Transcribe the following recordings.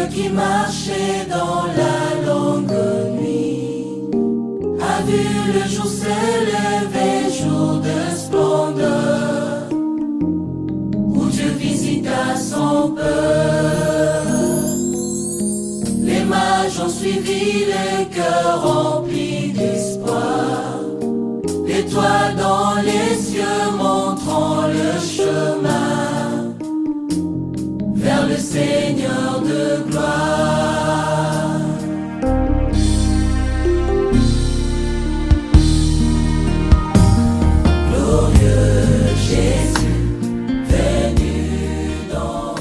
qui marchait dans la longue nuit a vu le jour s'élever, jour de splendeur, où Dieu visita son peuple. Les mages ont suivi les cœurs remplis d'espoir, l'étoile dans les cieux montrant le chemin vers le Seigneur de gloire. Glorieux Jésus, venu dans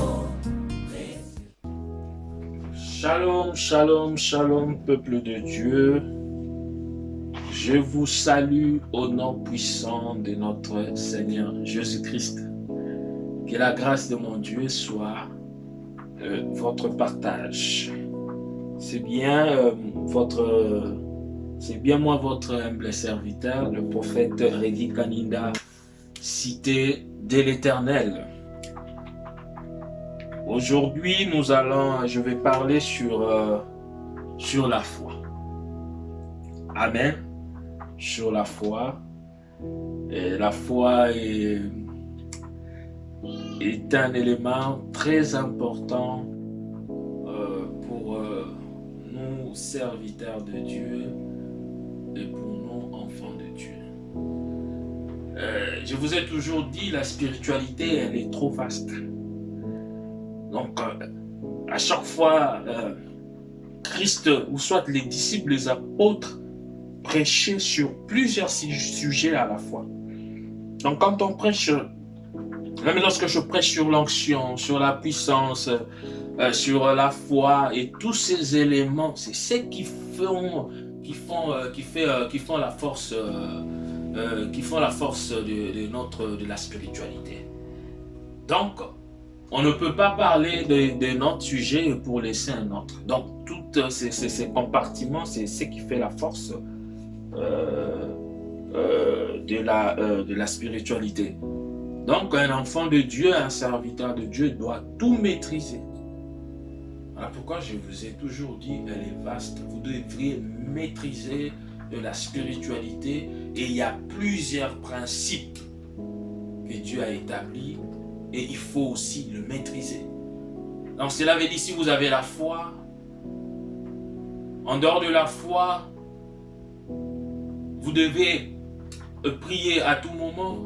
Shalom, shalom, shalom, peuple de Dieu. Je vous salue au nom puissant de notre Seigneur Jésus-Christ. Que la grâce de mon Dieu soit votre partage. C'est bien moi votre humble serviteur, le prophète Rédi Kaninda, cité de l'Éternel. Aujourd'hui, je vais parler sur la foi. Amen. Sur la foi. Et la foi est un élément très important pour nous, serviteurs de Dieu, et pour nous, enfants de Dieu. Je vous ai toujours dit, la spiritualité, elle est trop vaste. Donc, à chaque fois, Christ, ou soit les disciples, les apôtres, prêchaient sur plusieurs sujets à la fois. Donc, quand on prêche, même lorsque je prêche sur l'onction, sur la puissance, sur la foi et tous ces éléments, c'est ce qui font la force, de la spiritualité. Donc, on ne peut pas parler de notre sujet pour laisser un autre. Donc, tous ces compartiments, c'est ce qui fait la force de la spiritualité. Donc, un enfant de Dieu, un serviteur de Dieu doit tout maîtriser. Voilà pourquoi je vous ai toujours dit, elle est vaste. Vous devriez maîtriser de la spiritualité et il y a plusieurs principes que Dieu a établis. Et il faut aussi le maîtriser. Donc cela veut dire, si vous avez la foi, en dehors de la foi, vous devez prier à tout moment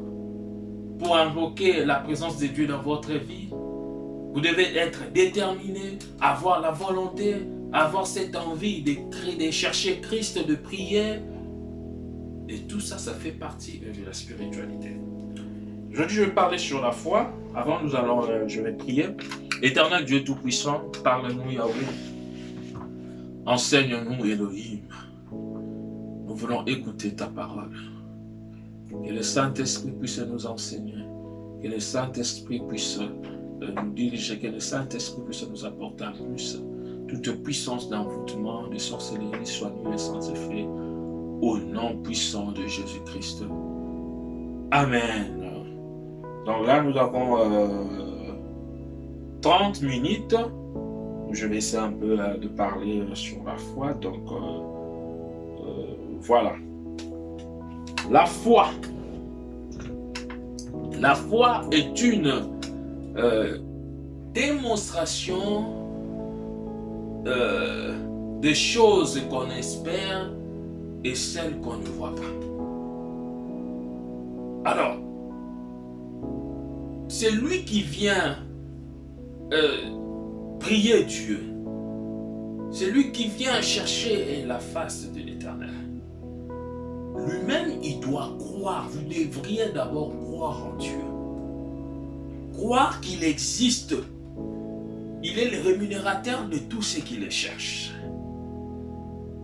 pour invoquer la présence de Dieu dans votre vie. Vous devez être déterminé, avoir la volonté, avoir cette envie de chercher Christ, de prier. Et tout ça, ça fait partie de la spiritualité. Aujourd'hui, je vais parler sur la foi. Avant, je vais prier. Éternel Dieu Tout-Puissant, parle-nous Yahweh. Enseigne-nous Elohim. Nous voulons écouter ta parole. Que le Saint-Esprit puisse nous enseigner. Que le Saint-Esprit puisse nous diriger. Que le Saint-Esprit puisse nous apporter en plus toute puissance d'envoûtement, de sorcellerie, soit nulle et sans effet. Au nom puissant de Jésus-Christ. Amen. Donc là, nous avons 30 minutes. Je vais essayer un peu de parler sur la foi. Donc, voilà. La foi. La foi est une démonstration des choses qu'on espère et celles qu'on ne voit pas. Alors, c'est lui qui vient prier Dieu. C'est lui qui vient chercher la face de l'Éternel. Lui-même, il doit croire. Vous devriez d'abord croire en Dieu. Croire qu'il existe. Il est le rémunérateur de tout ce qui le cherche.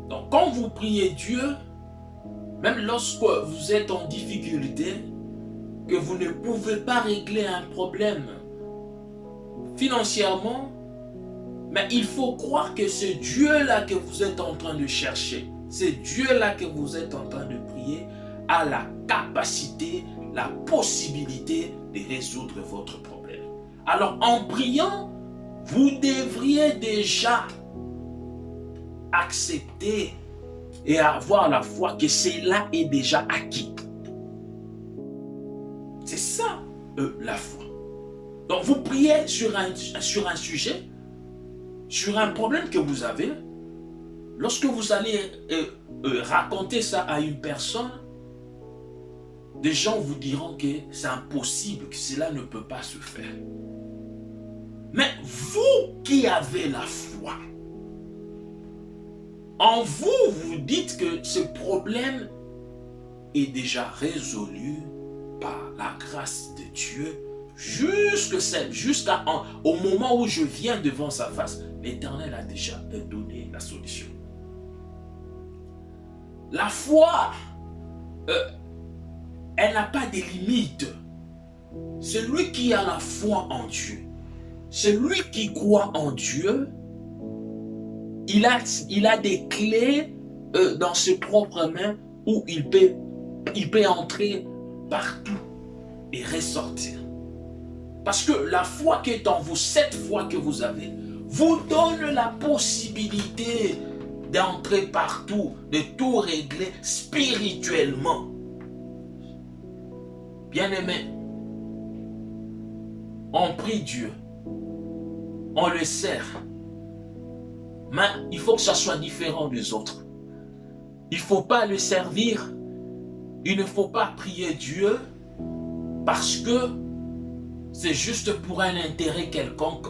Donc, quand vous priez Dieu, même lorsque vous êtes en difficulté, que vous ne pouvez pas régler un problème financièrement, mais il faut croire que ce Dieu-là que vous êtes en train de chercher, ce Dieu-là que vous êtes en train de prier, a la capacité, la possibilité de résoudre votre problème. Alors en priant, vous devriez déjà accepter et avoir la foi que cela est déjà acquis. C'est ça, la foi. Donc vous priez sur un sujet, sur un problème que vous avez. Lorsque vous allez raconter ça à une personne, des gens vous diront que c'est impossible, que cela ne peut pas se faire. Mais vous qui avez la foi, en vous, vous dites que ce problème est déjà résolu par la grâce de Dieu jusqu'au moment où je viens devant sa face. L'Éternel a déjà donné la solution. La foi, elle n'a pas de limite. Celui qui a la foi en Dieu, celui qui croit en Dieu, il a des clés dans ses propres mains où il peut entrer partout et ressortir. Parce que la foi qui est en vous, cette foi que vous avez, vous donne la possibilité d'entrer partout, de tout régler spirituellement. Bien-aimé, on prie Dieu, on le sert, mais il faut que ça soit différent des autres. Il ne faut pas le servir, il ne faut pas prier Dieu parce que c'est juste pour un intérêt quelconque.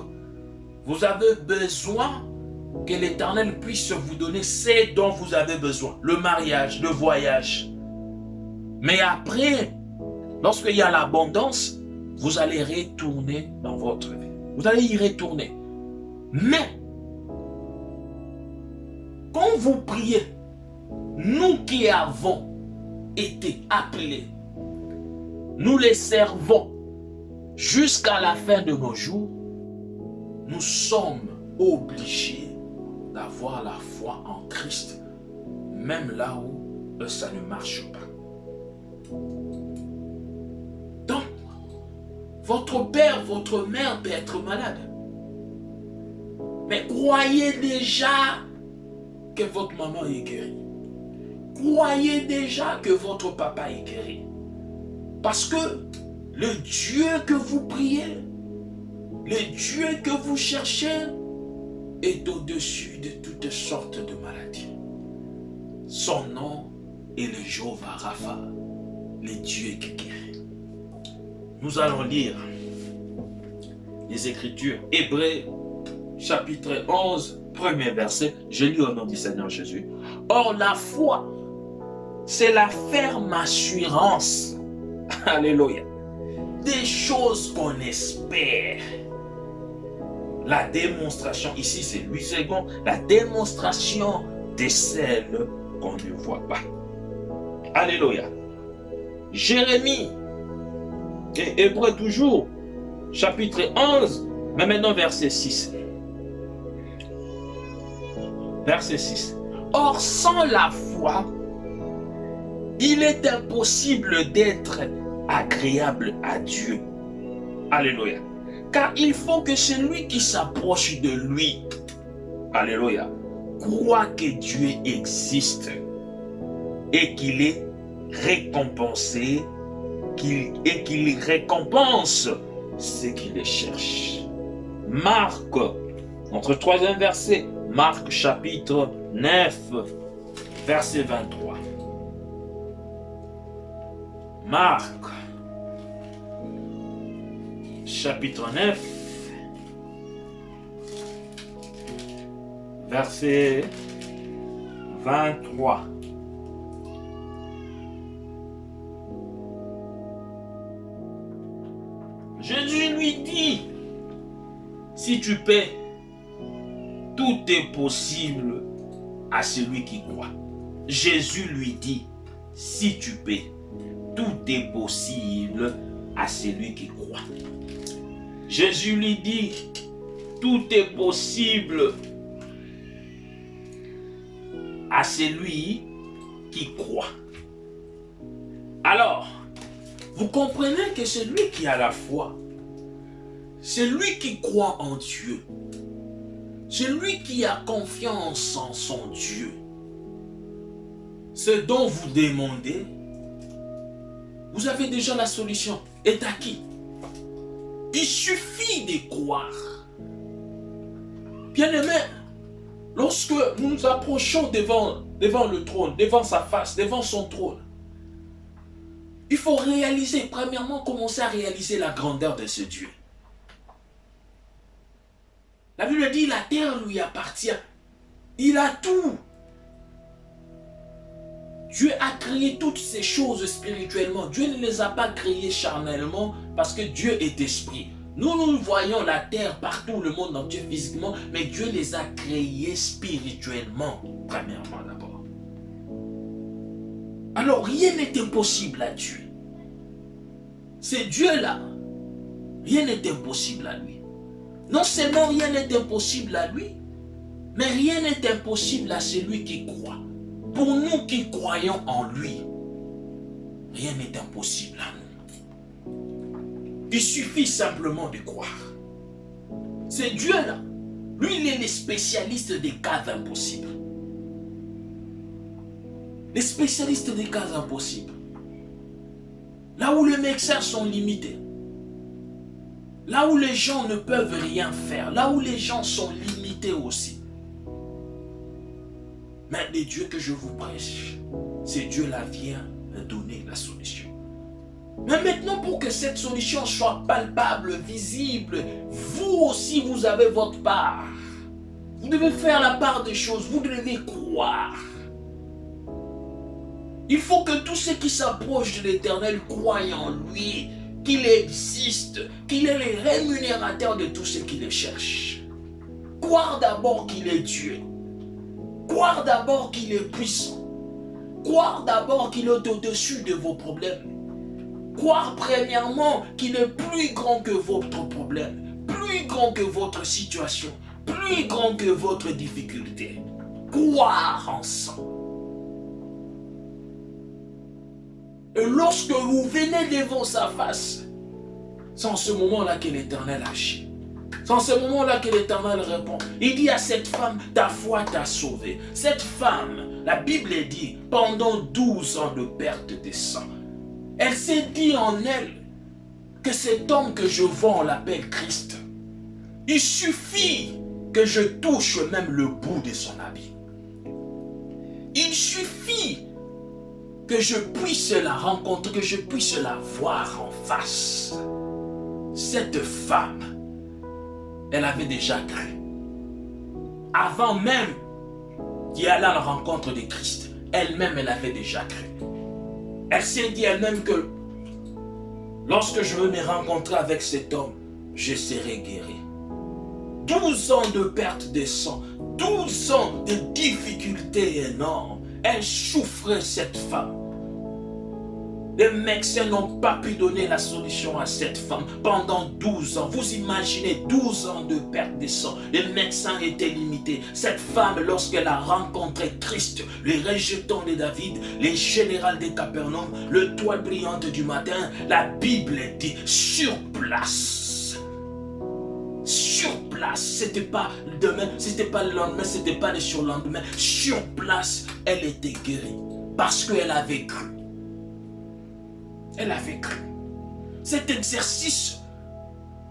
Vous avez besoin que l'Éternel puisse vous donner ce dont vous avez besoin. Le mariage, le voyage. Mais après, lorsqu'il y a l'abondance, vous allez retourner dans votre vie. Vous allez y retourner. Mais, quand vous priez, nous qui avons été appelés, nous les servons jusqu'à la fin de nos jours, nous sommes obligés d'avoir la foi en Christ, même là où ça ne marche pas. Donc, votre père, votre mère peut être malade. Mais croyez déjà que votre maman est guérie. Croyez déjà que votre papa est guéri. Parce que le Dieu que vous priez, le Dieu que vous cherchez est au-dessus de toutes sortes de maladies. Son nom est le Jéhovah Rapha, le Dieu qui guérit. Nous allons lire les Écritures. Hébreux, chapitre 11, premier verset. Je lis au nom du Seigneur Jésus. Or, la foi, c'est la ferme assurance, alléluia, des choses qu'on espère. La démonstration, ici c'est 8 secondes, la démonstration de celles qu'on ne voit pas. Alléluia. Jérémie, et Hébreux toujours, chapitre 11, mais maintenant verset 6. Verset 6. Or, sans la foi, il est impossible d'être agréable à Dieu. Alléluia. Car il faut que celui qui s'approche de lui, alléluia, croit que Dieu existe et qu'il est récompensé, et qu'il récompense ceux qui le cherchent. Marc, notre troisième verset, Marc chapitre 9, verset 23. Marc, chapitre 9, verset 23. Jésus lui dit, si tu paies, tout est possible à celui qui croit. Jésus lui dit, si tu paies, tout est possible à celui qui croit. Jésus lui dit, tout est possible à celui qui croit. Alors, vous comprenez que celui qui a la foi, C'est lui qui croit en Dieu. C'est lui qui a confiance en son Dieu. Ce dont vous demandez, vous avez déjà la solution. Est acquis. Il suffit de croire. Bien-aimé, lorsque nous nous approchons devant le trône, devant sa face, devant son trône, il faut réaliser, premièrement, commencer à réaliser la grandeur de ce Dieu. La Bible dit, la terre lui appartient. Il a tout. Dieu a créé toutes ces choses spirituellement. Dieu ne les a pas créées charnellement parce que Dieu est esprit. Nous voyons la terre partout, le monde entier physiquement, mais Dieu les a créées spirituellement, premièrement d'abord. Alors rien n'est impossible à Dieu. C'est Dieu-là. Rien n'est impossible à lui. Non seulement rien n'est impossible à lui, mais rien n'est impossible à celui qui croit. Pour nous qui croyons en lui, rien n'est impossible à nous. Il suffit simplement de croire. C'est Dieu-là. Lui, il est le spécialiste des cas impossibles. Les spécialistes des cas impossibles. Là où les médecins sont limités. Là où les gens ne peuvent rien faire. Là où les gens sont limités aussi. Mais le Dieu que je vous prêche, c'est Dieu-là vient me donner la solution. Mais maintenant, pour que cette solution soit palpable, visible, vous aussi, vous avez votre part. Vous devez faire la part des choses. Vous devez croire. Il faut que tous ceux qui s'approchent de l'Éternel croient en lui, qu'il existe, qu'il est le rémunérateur de tous ceux qui le cherchent. Croire d'abord qu'il est Dieu. Croire d'abord qu'il est puissant. Croire d'abord qu'il est au-dessus de vos problèmes. Croire premièrement qu'il est plus grand que votre problème, plus grand que votre situation, plus grand que votre difficulté. Croire en ça. Et lorsque vous venez devant sa face, c'est en ce moment-là que l'Éternel agit. C'est en ce moment-là que l'Éternel répond. Il dit à cette femme, ta foi t'a sauvée. Cette femme, la Bible dit, pendant 12 ans de perte de sang, elle s'est dit en elle que cet homme que je vois, on l'appelle Christ. Il suffit que je touche même le bout de son habit. Il suffit que je puisse la rencontrer, que je puisse la voir en face. Cette femme, elle avait déjà cru. Avant même d'y aller à la rencontre de Christ, elle-même, elle avait déjà cru. Elle s'est dit elle-même que lorsque je veux me rencontrer avec cet homme, je serai guéri. 12 ans de perte de sang, 12 ans de difficultés énormes. Elle souffrait, cette femme. Les médecins n'ont pas pu donner la solution à cette femme pendant 12 ans. Vous imaginez 12 ans de perte de sang. Les médecins étaient limités. Cette femme, lorsqu'elle a rencontré Christ, le rejeton de David, les généraux de Capernaum, le toit brillante du matin, la Bible dit sur place. Sur place, c'était pas demain, c'était pas le lendemain, c'était pas le surlendemain. Sur place, elle était guérie parce qu'elle avait cru. Elle avait cru. Cet exercice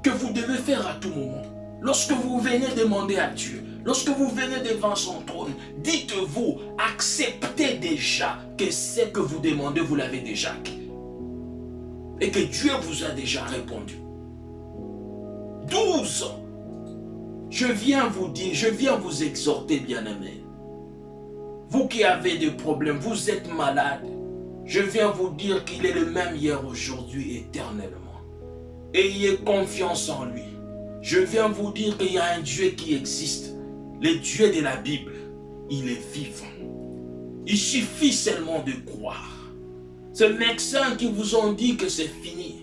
que vous devez faire à tout moment, lorsque vous venez demander à Dieu, lorsque vous venez devant son trône, dites-vous, acceptez déjà que ce que vous demandez, vous l'avez déjà acquis. Et que Dieu vous a déjà répondu. 12 ans. Je viens vous dire, je viens vous exhorter, bien-aimés. Vous qui avez des problèmes, vous êtes malades. Je viens vous dire qu'il est le même hier, aujourd'hui, éternellement. Ayez confiance en lui. Je viens vous dire qu'il y a un Dieu qui existe. Le Dieu de la Bible. Il est vivant. Il suffit seulement de croire. Ces médecins qui vous ont dit que c'est fini.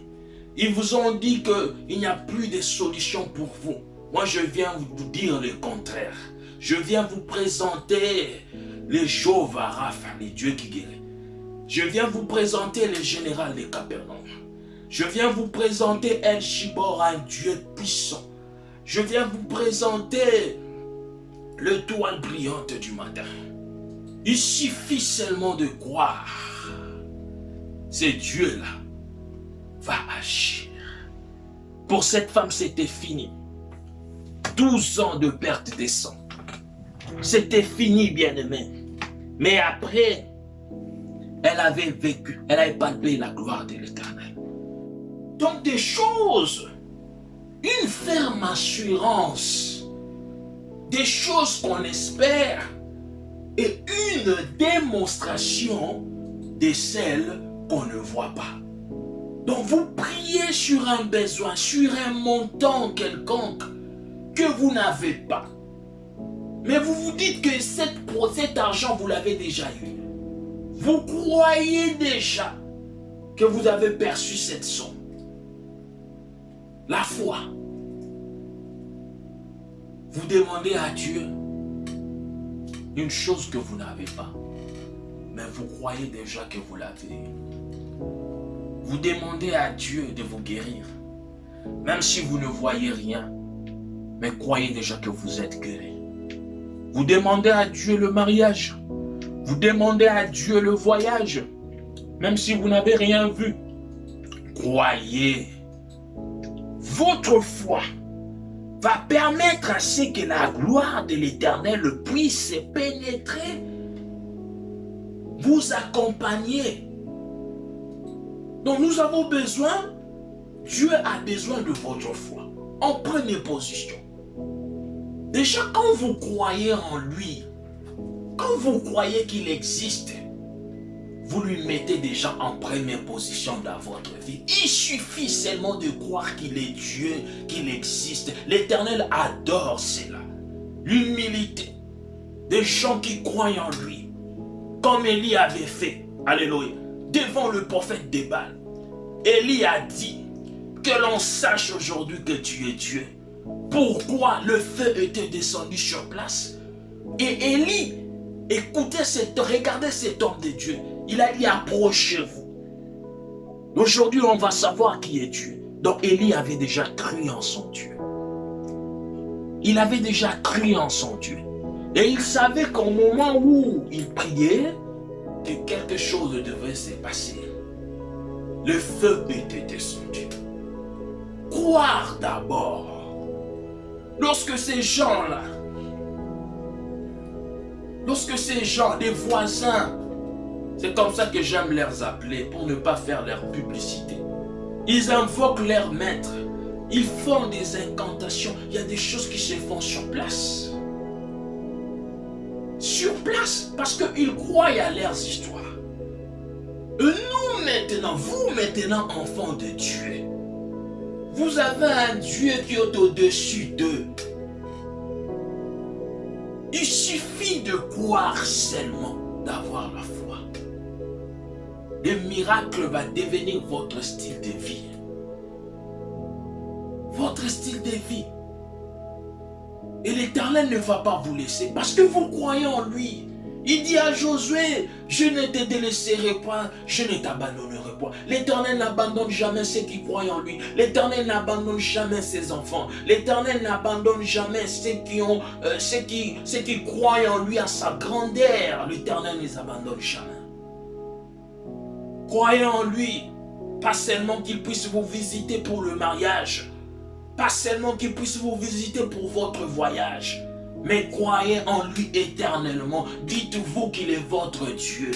Ils vous ont dit qu'il n'y a plus de solution pour vous. Moi, je viens vous dire le contraire. Je viens vous présenter le Jéhovah Rapha, le Dieu qui guérit. Je viens vous présenter le général de Capernaum. Je viens vous présenter El Shibor, un Dieu puissant. Je viens vous présenter l'étoile brillante du matin. Il suffit seulement de croire. Ce Dieu-là va agir. Pour cette femme, c'était fini. 12 ans de perte de sang. C'était fini, bien-aimé. Mais après, elle avait vécu, elle avait palpé la gloire de l'Éternel. Donc des choses, une ferme assurance, des choses qu'on espère et une démonstration de celles qu'on ne voit pas. Donc vous priez sur un besoin, sur un montant quelconque que vous n'avez pas. Mais vous vous dites que cet argent, vous l'avez déjà eu. Vous croyez déjà que vous avez perçu cette somme. La foi. Vous demandez à Dieu une chose que vous n'avez pas. Mais vous croyez déjà que vous l'avez. Vous demandez à Dieu de vous guérir. Même si vous ne voyez rien. Mais croyez déjà que vous êtes guéri. Vous demandez à Dieu le mariage. Vous demandez à Dieu le voyage. Même si vous n'avez rien vu. Croyez. Votre foi va permettre à ce que la gloire de l'Éternel puisse pénétrer, vous accompagner. Donc nous avons besoin, Dieu a besoin de votre foi, en première position. Déjà quand vous croyez en lui, quand vous croyez qu'il existe, vous lui mettez déjà en première position dans votre vie. Il suffit seulement de croire qu'il est Dieu, qu'il existe. L'Éternel adore cela. L'humilité. Des gens qui croient en lui. Comme Élie avait fait, alléluia, devant le prophète Débal. Élie a dit que l'on sache aujourd'hui que tu es Dieu. Pourquoi le feu était descendu sur place? Et Élie, regardez cet homme de Dieu. Il a dit approchez-vous. Aujourd'hui, on va savoir qui est Dieu. Donc Élie avait déjà cru en son Dieu. Il avait déjà cru en son Dieu. Et il savait qu'au moment où il priait, que quelque chose devait se passer. Le feu était descendu. Croire d'abord. Lorsque ces gens-là, les voisins, c'est comme ça que j'aime les appeler, pour ne pas faire leur publicité. Ils invoquent leur maître. Ils font des incantations. Il y a des choses qui se font sur place. Sur place, parce qu'ils croient à leurs histoires. Et nous maintenant, vous maintenant, enfants de Dieu, vous avez un Dieu qui est au-dessus d'eux. Il suffit de croire seulement, d'avoir la foi. Le miracle va devenir votre style de vie. Votre style de vie. Et l'Éternel ne va pas vous laisser parce que vous croyez en lui. Il dit à Josué, je ne te délaisserai pas, je ne t'abandonnerai pas. L'Éternel n'abandonne jamais ceux qui croient en lui. L'Éternel n'abandonne jamais ses enfants. L'Éternel n'abandonne jamais ceux qui croient en lui à sa grandeur. L'Éternel ne les abandonne jamais. Croyez en lui, pas seulement qu'il puisse vous visiter pour le mariage, pas seulement qu'il puisse vous visiter pour votre voyage, mais croyez en lui éternellement. Dites-vous qu'il est votre Dieu.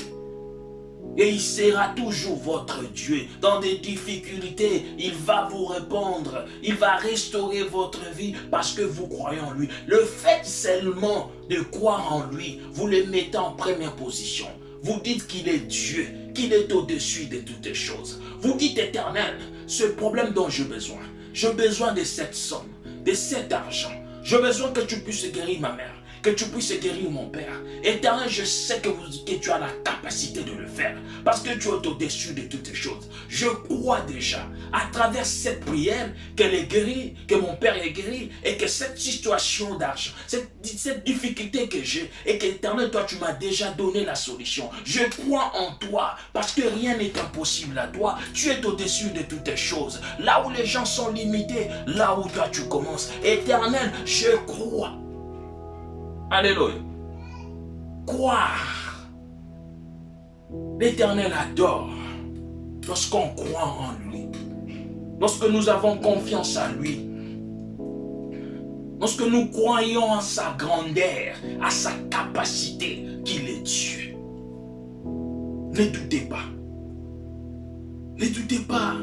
Et il sera toujours votre Dieu. Dans des difficultés, il va vous répondre. Il va restaurer votre vie parce que vous croyez en lui. Le fait seulement de croire en lui, vous le mettez en première position. Vous dites qu'il est Dieu, qu'il est au-dessus de toutes les choses. Vous dites Éternel, ce problème dont j'ai besoin de cette somme, de cet argent. J'ai besoin que tu puisses guérir ma mère, que tu puisses guérir mon Père. Éternel, je sais que tu as la capacité de le faire, parce que tu es au-dessus de toutes les choses. Je crois déjà, à travers cette prière, qu'elle est guérie, que mon Père est guéri, et que cette situation d'argent, cette difficulté que j'ai, et qu'Éternel, toi, tu m'as déjà donné la solution. Je crois en toi, parce que rien n'est impossible à toi. Tu es au-dessus de toutes les choses. Là où les gens sont limités, là où toi, tu commences. Éternel, je crois. Alléluia. Croire. L'Éternel adore lorsqu'on croit en lui. Lorsque nous avons confiance en lui. Lorsque nous croyons en sa grandeur, à sa capacité qu'il est Dieu. Ne doutez pas. Ne doutez pas.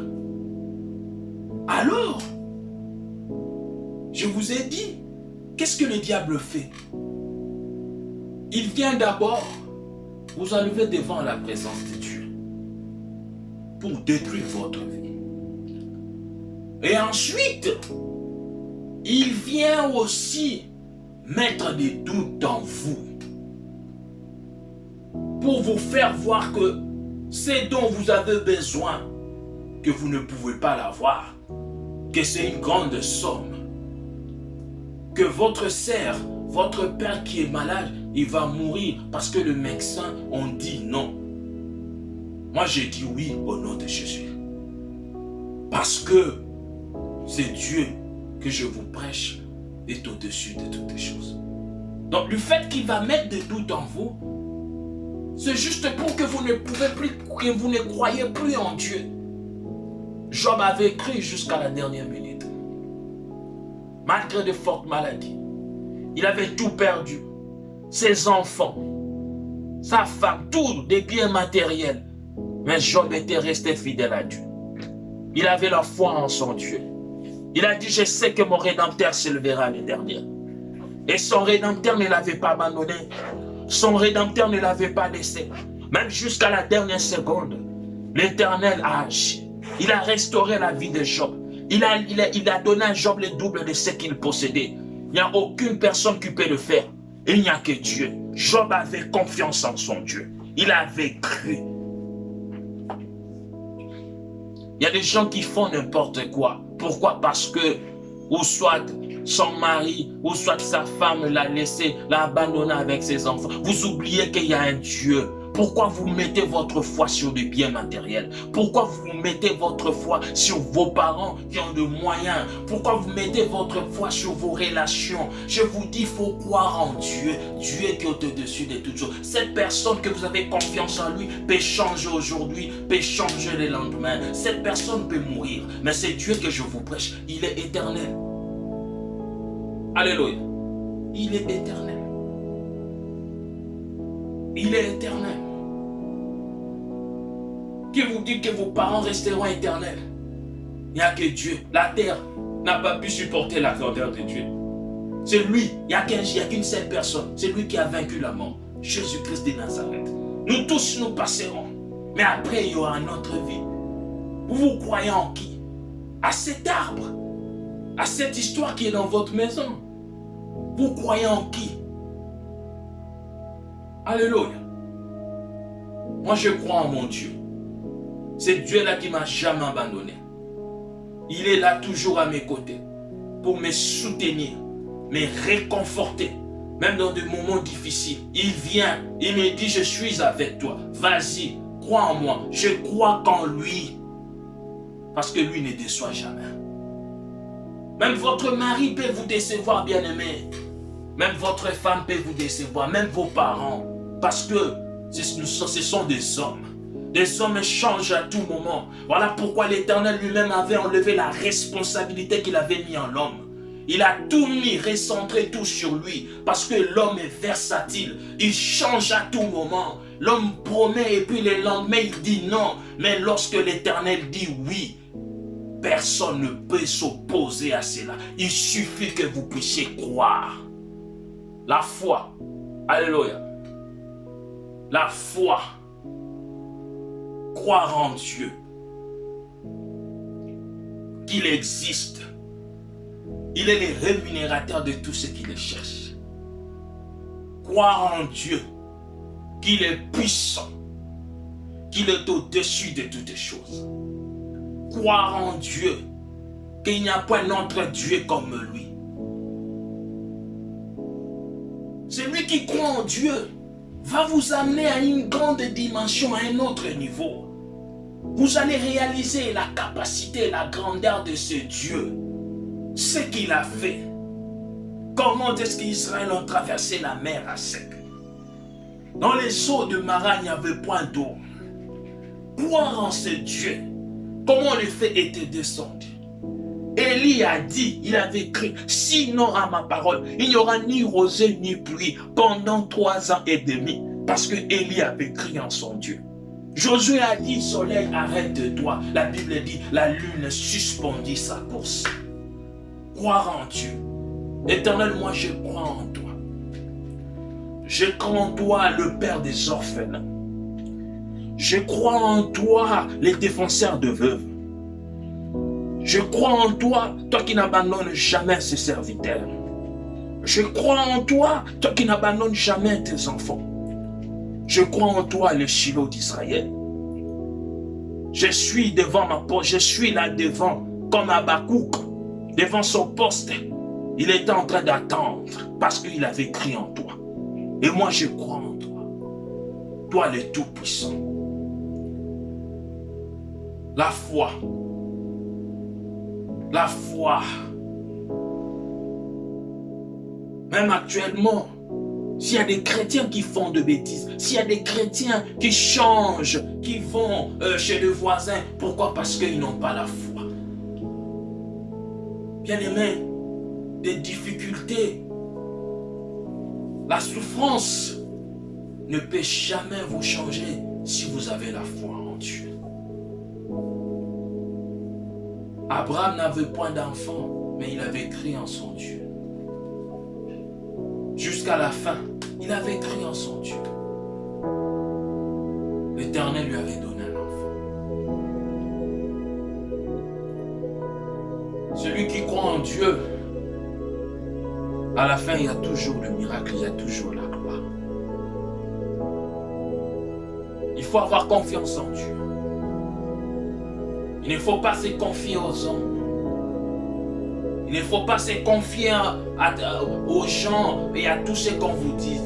Alors, je vous ai dit, qu'est-ce que le diable fait? Il vient d'abord vous enlever devant la présence de Dieu pour détruire votre vie. Et ensuite, il vient aussi mettre des doutes en vous pour vous faire voir que c'est dont vous avez besoin, que vous ne pouvez pas l'avoir, que c'est une grande somme, que votre sœur, votre père qui est malade, il va mourir parce que le médecin ont dit non. Moi j'ai dit oui au nom de Jésus. Parce que c'est Dieu que je vous prêche est au-dessus de toutes les choses. Donc le fait qu'il va mettre des doutes en vous, c'est juste pour que vous ne pouvez plus, que vous ne croyez plus en Dieu. Job avait cru jusqu'à la dernière minute. Malgré de fortes maladies. Il avait tout perdu. Ses enfants, sa femme, tout, des biens matériels. Mais Job était resté fidèle à Dieu. Il avait la foi en son Dieu. Il a dit, je sais que mon Rédempteur s'élèvera l'année dernière. Et son Rédempteur ne l'avait pas abandonné. Son Rédempteur ne l'avait pas laissé. Même jusqu'à la dernière seconde, l'Éternel a agi. Il a restauré la vie de Job. Il a donné à Job le double de ce qu'il possédait. Il n'y a aucune personne qui peut le faire. Il n'y a que Dieu. Job avait confiance en son Dieu. Il avait cru. Il y a des gens qui font n'importe quoi. Pourquoi? Parce que, ou soit son mari, ou soit sa femme l'a laissé, l'a abandonné avec ses enfants. Vous oubliez qu'il y a un Dieu. Pourquoi vous mettez votre foi sur des biens matériels? Pourquoi vous mettez votre foi sur vos parents qui ont de moyens? Pourquoi vous mettez votre foi sur vos relations? Je vous dis, il faut croire en Dieu. Dieu qui est au-dessus de toutes choses. Cette personne que vous avez confiance en lui peut changer aujourd'hui, peut changer le lendemain. Cette personne peut mourir. Mais c'est Dieu que je vous prêche. Il est éternel. Alléluia. Il est éternel. Il est éternel. Qui vous dit que vos parents resteront éternels? Il n'y a que Dieu. La terre n'a pas pu supporter la grandeur de Dieu. C'est lui. Il n'y a qu'une seule personne. C'est lui qui a vaincu la mort. Jésus-Christ de Nazareth. Nous tous nous passerons. Mais après, il y aura une autre vie. Vous croyez en qui? À cet arbre. À cette histoire qui est dans votre maison. Vous croyez en qui? Alléluia. Moi, je crois en mon Dieu. C'est Dieu-là qui ne m'a jamais abandonné. Il est là toujours à mes côtés pour me soutenir, me réconforter. Même dans des moments difficiles, il vient, il me dit, je suis avec toi. Vas-y, crois en moi. Je crois qu'en lui. Parce que lui ne déçoit jamais. Même votre mari peut vous décevoir, bien-aimé. Même votre femme peut vous décevoir, même vos parents. Parce que ce sont des hommes. Des hommes changent à tout moment. Voilà pourquoi l'Éternel lui-même avait enlevé la responsabilité qu'il avait mis en l'homme. Il a tout mis, recentré tout sur lui. Parce que l'homme est versatile. Il change à tout moment. L'homme promet et puis le lendemain il dit non. Mais lorsque l'Éternel dit oui, personne ne peut s'opposer à cela. Il suffit que vous puissiez croire. La foi. Alléluia. La foi. Croire en Dieu. Qu'il existe. Il est le rémunérateur de tout ce qui le cherche. Croire en Dieu, qu'il est puissant, qu'il est au-dessus de toutes choses. Croire en Dieu, qu'il n'y a point d'autre Dieu comme lui. Celui qui croit en Dieu va vous amener à une grande dimension, à un autre niveau. Vous allez réaliser la capacité, la grandeur de ce Dieu, ce qu'il a fait. Comment est-ce qu'Israël a traversé la mer à sec? Dans les eaux de Mara, il n'y avait point d'eau. Croire en ce Dieu, comment le fait était descendu. Élie a dit, il avait écrit, sinon à ma parole, il n'y aura ni rosée ni pluie pendant 3 ans et demi, parce que Élie avait crié en son Dieu. Josué a dit, soleil, arrête-toi. La Bible dit, la lune suspendit sa course. Croire en Dieu. Éternel, moi je crois en toi. Je crois en toi, le Père des orphelins. Je crois en toi, les défenseurs de veuves. Je crois en toi, toi qui n'abandonnes jamais ses serviteurs. Je crois en toi, toi qui n'abandonnes jamais tes enfants. Je crois en toi, le Shiloh d'Israël. Je suis devant ma porte, je suis là devant, comme Habakkuk, devant son poste. Il était en train d'attendre parce qu'il avait crié en toi. Et moi, je crois en toi. Toi, le Tout-Puissant. La foi. La foi. Même actuellement, s'il y a des chrétiens qui font de bêtises, s'il y a des chrétiens qui changent, qui vont chez le voisin, pourquoi? Parce qu'ils n'ont pas la foi. Bien-aimés, des difficultés, la souffrance ne peut jamais vous changer si vous avez la foi en Dieu. Abraham n'avait point d'enfant, mais il avait crié en son Dieu. Jusqu'à la fin, il avait crié en son Dieu. L'Éternel lui avait donné un enfant. Celui qui croit en Dieu, à la fin, il y a toujours le miracle, il y a toujours la gloire. Il faut avoir confiance en Dieu. Il ne faut pas se confier aux hommes. Il ne faut pas se confier aux gens et à tout ce qu'on vous dit.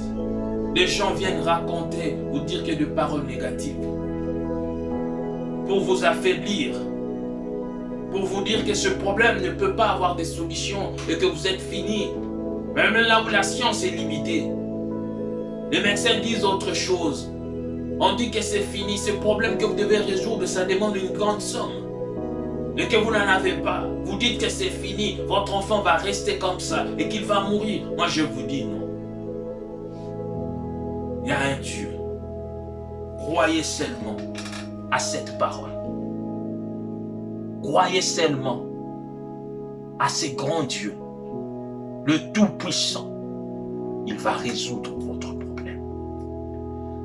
Les gens viennent raconter, vous dire que de paroles négatives. Pour vous affaiblir. Pour vous dire que ce problème ne peut pas avoir de solution et que vous êtes fini. Même là où la science est limitée. Les médecins disent autre chose. On dit que c'est fini. Ce problème que vous devez résoudre, ça demande une grande somme. Et que vous n'en avez pas. Vous dites que c'est fini. Votre enfant va rester comme ça et qu'il va mourir. Moi, je vous dis non. Il y a un Dieu. Croyez seulement à cette parole. Croyez seulement à ce grand Dieu. Le Tout-Puissant. Il va résoudre votre problème.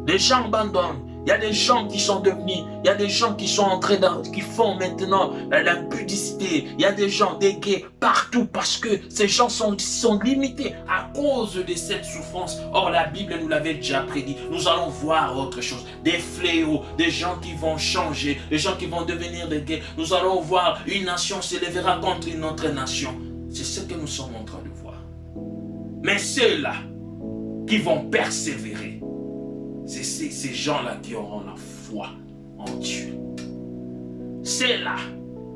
Les gens abandonnent. Il y a des gens qui sont devenus, il y a des gens qui sont entrés dans, qui font maintenant l'impudicité. Il y a des gens, des gays, partout parce que ces gens sont limités à cause de cette souffrance. Or, la Bible nous l'avait déjà prédit. Nous allons voir autre chose. Des fléaux, des gens qui vont changer, des gens qui vont devenir des gays. Nous allons voir une nation s'élèvera contre une autre nation. C'est ce que nous sommes en train de voir. Mais ceux-là qui vont persévérer, c'est ces gens-là qui auront la foi en Dieu. C'est là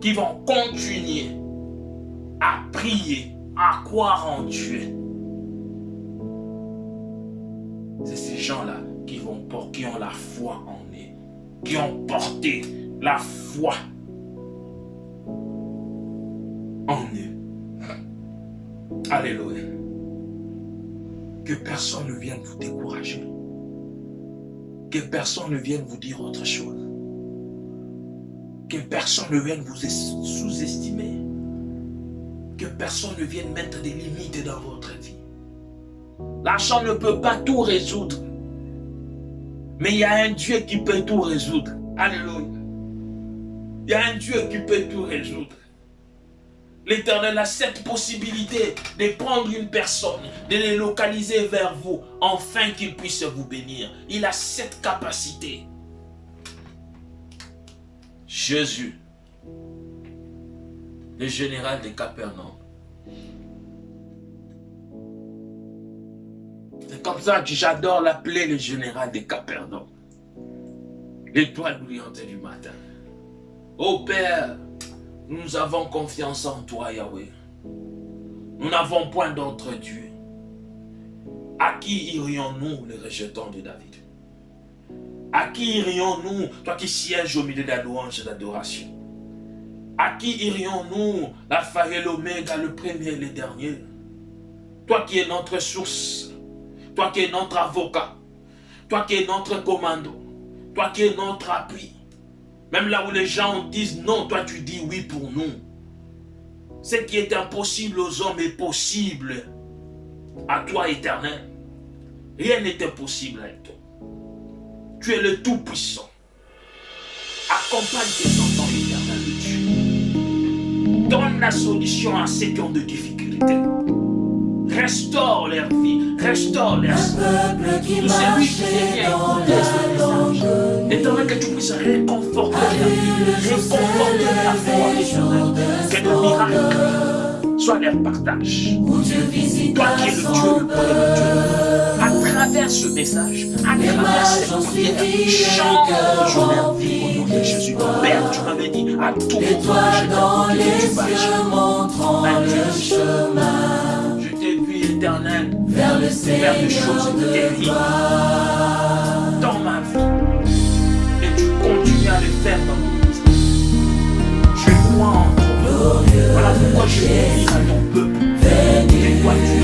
qui vont continuer à prier, à croire en Dieu. C'est ces gens-là qui ont la foi en eux, qui ont porté la foi en eux. Alléluia. Que personne ne vienne vous décourager. Que personne ne vienne vous dire autre chose. Que personne ne vienne vous sous-estimer. Que personne ne vienne mettre des limites dans votre vie. L'argent ne peut pas tout résoudre. Mais il y a un Dieu qui peut tout résoudre. Alléluia. Il y a un Dieu qui peut tout résoudre. L'Éternel a cette possibilité de prendre une personne, de les localiser vers vous, afin qu'il puisse vous bénir. Il a cette capacité. Jésus, le général de Capernaum. C'est comme ça que j'adore l'appeler le général de Capernaum. L'étoile brillante du matin. Ô Père, nous avons confiance en toi, Yahweh. Nous n'avons point d'autre Dieu. À qui irions-nous, les rejetants de David? À qui irions-nous, toi qui sièges au milieu de la louange et de l'adoration? À qui irions-nous, l'alpha et l'oméga, le premier et le dernier? Toi qui es notre source, toi qui es notre avocat, toi qui es notre commando, toi qui es notre appui. Même là où les gens disent non, toi tu dis oui pour nous. Ce qui est impossible aux hommes est possible à toi, Éternel. Rien n'est impossible avec toi. Tu es le Tout-Puissant. Accompagne tes enfants, Éternel Dieu. Donne la solution à ceux qui ont de difficultés. Restaure leur vie, restaure leur Un peuple qui tout celui qui marchait vient dans écouter ce la message. longue Éternel, que tu puisses réconforter leur vie, le jour réconforter la foi, des jours Éternel. de Que le miracle soit leur partage. où tu visites Toi qui es le Dieu, son le premier Dieu, à travers ce message, à travers cette prière, change leur vie au nom de Jésus. Père, tu m'avais dit à tout moment, L'étoile dans je les t'ai dit, cieux montrant le chemin je t'ai vu, Éternel, vers le faire des choses Seigneur de terribles gloire. dans ma vie. Et tu continues à le faire dans mon ministère. Je crois en toi. Voilà pourquoi je veux dire à ton peuple. Que toi tu